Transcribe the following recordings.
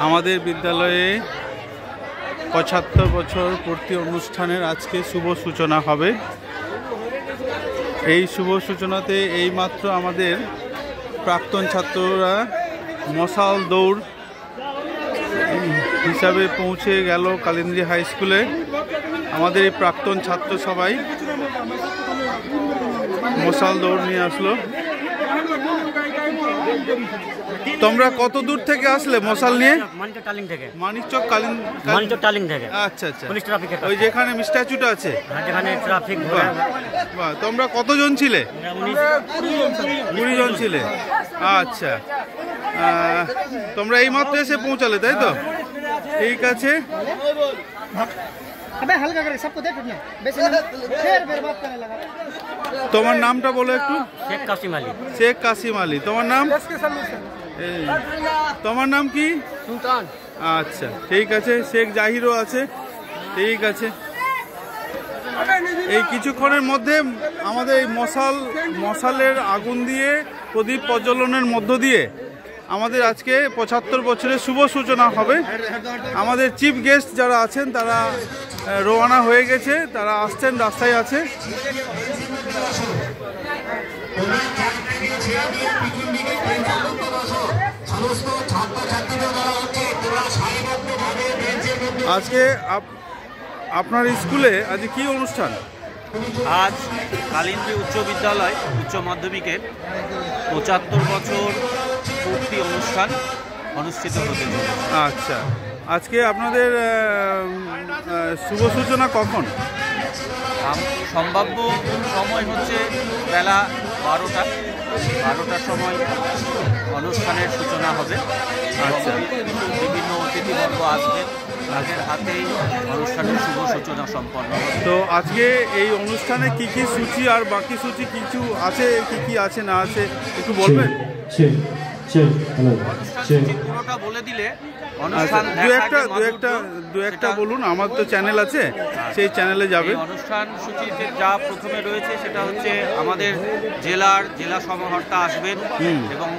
আমাদের বিদ্যালয়ে ৭৫ বছর পূর্তি অনুষ্ঠানের আজকে শুভ সূচনা হবে। এই শুভ সূচনাতে এইমাত্র আমাদের প্রাক্তন ছাত্ররা মশাল দৌড় হিসাবে পৌঁছে গেল কালিন্দী হাই স্কুলে। আমাদের এই প্রাক্তন ছাত্র সবাই মশাল দৌড় নিয়ে আসলো। তোমরা কত দূর থেকে আসলে মশাল নিয়ে? মানিকচক টালিং থেকে। আচ্ছা আচ্ছা, ওই যেখানে স্ট্যাচুটা আছে ট্রাফিক। তোমরা কতজন ছিলে? 20 জন ছিলে। আচ্ছা, তোমরা এই মাত্র এসে পৌঁছালে, তাই তো? ঠিক আছে। তোমার নামটা বলো একটু। শেখ কাসিম আলী। তোমার নাম? তোমার নাম কি? সুলতান। আচ্ছা, ঠিক আছে। শেখ জাহিরও আছে। ঠিক আছে। এই কিছুক্ষণের মধ্যে আমাদের এই মশালের আগুন দিয়ে প্রদীপ প্রজ্বলনের মধ্য দিয়ে আমাদের আজকে ৭৫ বছরের শুভ সূচনা হবে। আমাদের চিফ গেস্ট যারা আছেন তারা রওনা হয়ে গেছে, তারা আসছেন, রাস্তায় আছে। আজকে আপনার স্কুলে আজ কি অনুষ্ঠান? আজ কালিন্দী উচ্চ বিদ্যালয় উচ্চ মাধ্যমিকের ৭৫ বছর পূর্তি অনুষ্ঠান অনুষ্ঠিত হতে চলেছে। আচ্ছা, আজকে আপনাদের শুভ সূচনা কখন? সম্ভাব্য সময় হচ্ছে বেলা 12টার সময় অনুষ্ঠানের সূচনা হবে। আচ্ছা, বিভিন্ন অতিথিবর্গ আসবেন, তাদের হাতেই অনুষ্ঠানের শুভ সূচনা সম্পন্ন হবে। তো আজকে এই অনুষ্ঠানে কি কি সূচি আর বাকি সূচি কিছু আছে, কি আছে না আছে একটু বলবেন? পুরোটা বলে দিলে দু একটা বলুন। আমার তো চ্যানেল আছে, সেই চ্যানেলে যাবে। অনুষ্ঠান সূচিতে যা প্রথমে রয়েছে সেটা হচ্ছে আমাদের জেলা সমাহর্তা আসবেন এবং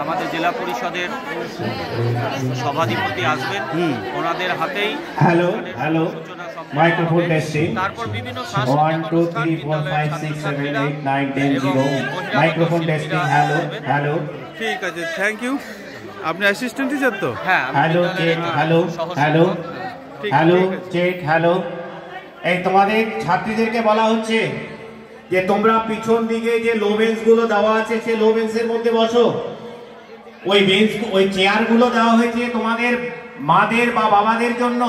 আমাদের জেলা পরিষদের সভাধিপতি আসবেন। ওনাদের হাতেই মাইক্রোফোন টেস্টিং। তারপর বিভিন্ন 1 2 3 4 5 6 7 8 9 10 0 মাইক্রোফোন টেস্টিং। হ্যালো। ঠিক আছে, থ্যাংক ইউ। আপনি অ্যাসিস্ট্যান্ট টিচার তো? হ্যাঁ। Hello check. হ্যালো। এই তোমাদের ছাত্রীদেরকে বলা হচ্ছে যে তোমরা পিছন দিকে যে লো বেঞ্চ গুলো দেওয়া আছে সেই লো বেঞ্চের মধ্যে বসো। ওই চেয়ার গুলো দেওয়া হয়েছে তোমাদের মাদের বা বাবাদের জন্য,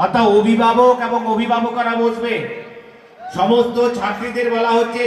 অর্থাৎ অভিভাবক এবং অভিভাবকরা বসবে। সমস্ত ছাত্রীদের বলা হচ্ছে